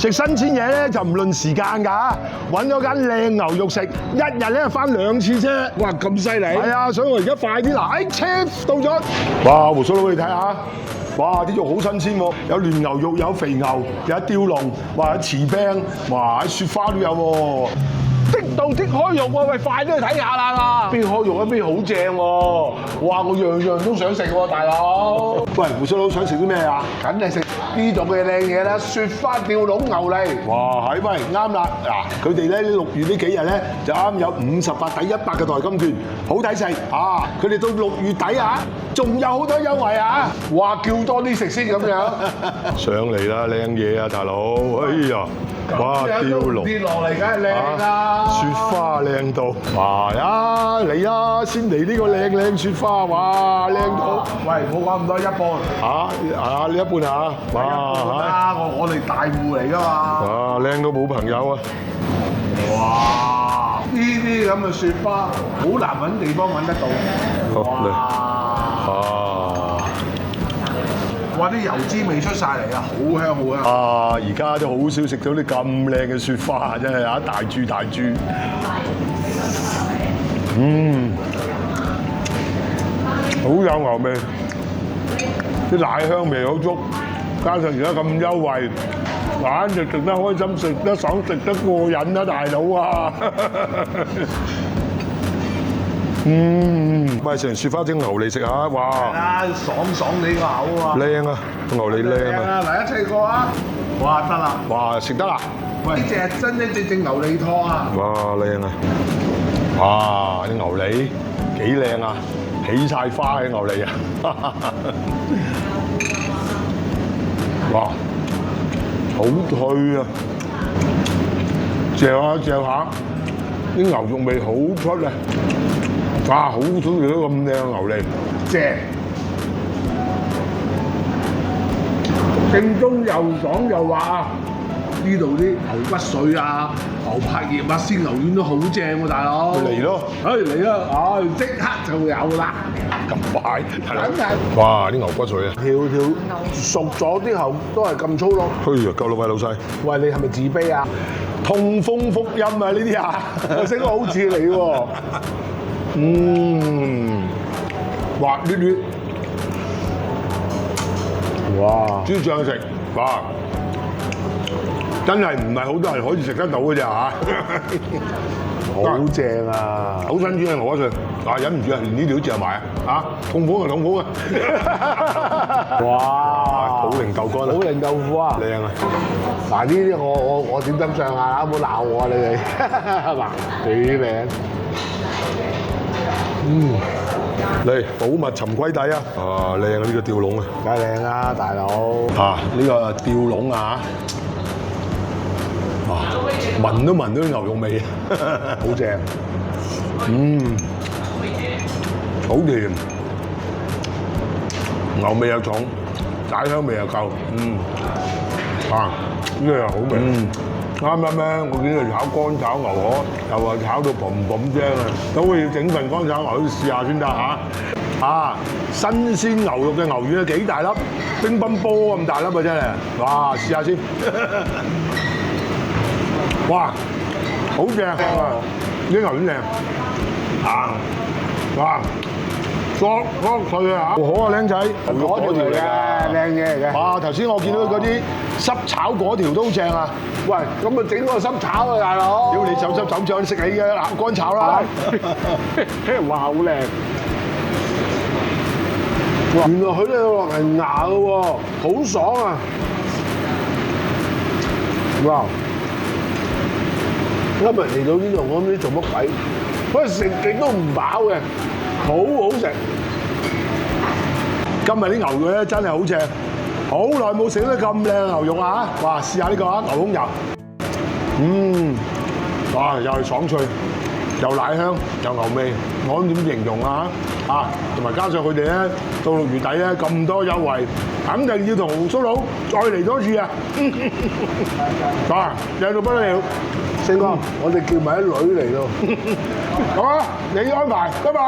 食新鮮嘢咧就唔論時間㗎，揾咗間靚牛肉食，一日咧翻2次啫。哇，咁犀利！係啊，所以我而家快啲嗱，車到咗。哇，胡鬚佬你睇下，哇啲肉好新鮮喎，有嫩牛肉，有肥牛，有吊龍，哇有瓷冰，哇雪花都有喎。啲到啲開肉喎，喂，快啲去睇下啦！邊開肉一邊好正喎！哇，我樣樣都想食喎，大佬。喂，胡鬚佬想食啲咩啊？梗係食呢度嘅靚嘢啦，雪花吊龍牛脷。哇，係喂，啱啦！嗱，佢哋咧6月呢幾日咧就啱有58抵100嘅代金券，好抵食啊！佢哋到6月底啊，仲有好多優惠啊！哇，叫多啲食先咁樣。上嚟啦，靚嘢啊，大佬！哎呀，哇，吊龍跌落嚟梗係靚啦！雪花靚到，哇呀嚟啦！先嚟呢個靚雪花，哇靚到！喂，唔好講咁多，一半。呢一半啊！哇，啊，我哋大戶嚟㗎嘛。哇，靚到冇朋友啊！哇！呢啲咁嘅雪花，好難揾地方揾得到。哇！啲油脂味出晒嚟啊，好香好香。啊！而家都好少食到啲咁靚嘅雪花，真係啊！大豬大豬，好有牛味，啲奶香味好足，加上而家咁優惠，簡直食得開心，食得爽，食得過癮啊，大佬啊！喂，食完雪花蒸牛脷食下，哇！啊，爽你個口啊！靚啊，牛脷靚啊！嚟一齊過啊！哇，得啦！哇，食得啦！喂，呢隻係真正牛脷湯啊！哇，靚啊！哇，啲牛脷幾靚啊，起晒花嘅牛脷啊！哇，好脆啊！嚼下，啲牛肉味好出啊！哇，好中意到咁靚嘅牛脷，正，正宗又爽又滑。呢度啲牛骨水啊、牛柏葉啊、鮮牛丸都好正喎，大佬。嚟咯！嚟啦！即刻就有啦！咁快，係啦！梗係。哇，啲牛骨水啊！條熟咗之後都係咁粗咯。哎呀，夠啦喂，老細！喂，你係咪自卑啊？痛風福音啊！呢啲啊，我識得好似你喎。滑捋捋，哇！豬醬食，哇！真係唔係好多人可以食得到嘅咋嚇，好正啊！好新鮮嘅牛骨髓，忍唔住啊，連呢條都嚼埋啊！痛苦啊，痛苦啊！哇！好靈豆乾啊！好靈豆腐啊！靚啊！嗱，呢啲我點心上啊，唔好鬧我啊你哋，係嘛？幾靚！嚟寶物沉龜底啊！靚啊！呢個吊龍啊！梗係靚啦，大佬！呢個吊龍啊！聞都聞到啲牛肉味，好正。好甜，牛味又重，奶香味又夠，呢個又好味。啱咧，我見佢炒乾炒牛河，又話炒到嘭嘭聲啊！咁我要整份乾炒牛去試下先得嚇。新鮮牛肉嘅牛丸啊，幾大粒，乒乓波咁大粒啊真係，哇！試下先。哇，好正啊！啲牛丸靚，哇，爽脆啊！好啊，僆仔，嗰條嘅靚嘢嚟嘅。哇，頭先我見到嗰啲濕炒嗰條都好正啊！喂，咁咪整個濕炒啊，大佬！屌你手濕手掌食你嘅嗱，乾炒啦！哇，好靚！哇，原來佢都有落嚟牙嘅喎，好爽啊！哇！今日嚟到呢度，我唔知做乜鬼，喂，食極都唔飽嘅，好好食。今日啲牛肉咧真係好正，好耐冇食到咁靚嘅牛肉啊！哇，試下呢個啊，牛胸油，哇，又係爽脆，又奶香，又牛味，我點形容啊？同埋加上佢哋咧到6月底咧咁多優惠，肯定要同胡鬚佬再嚟多次啊！靚到不得了。四哥，我哋叫埋啲女嚟咯。好啊，你安排，拜拜。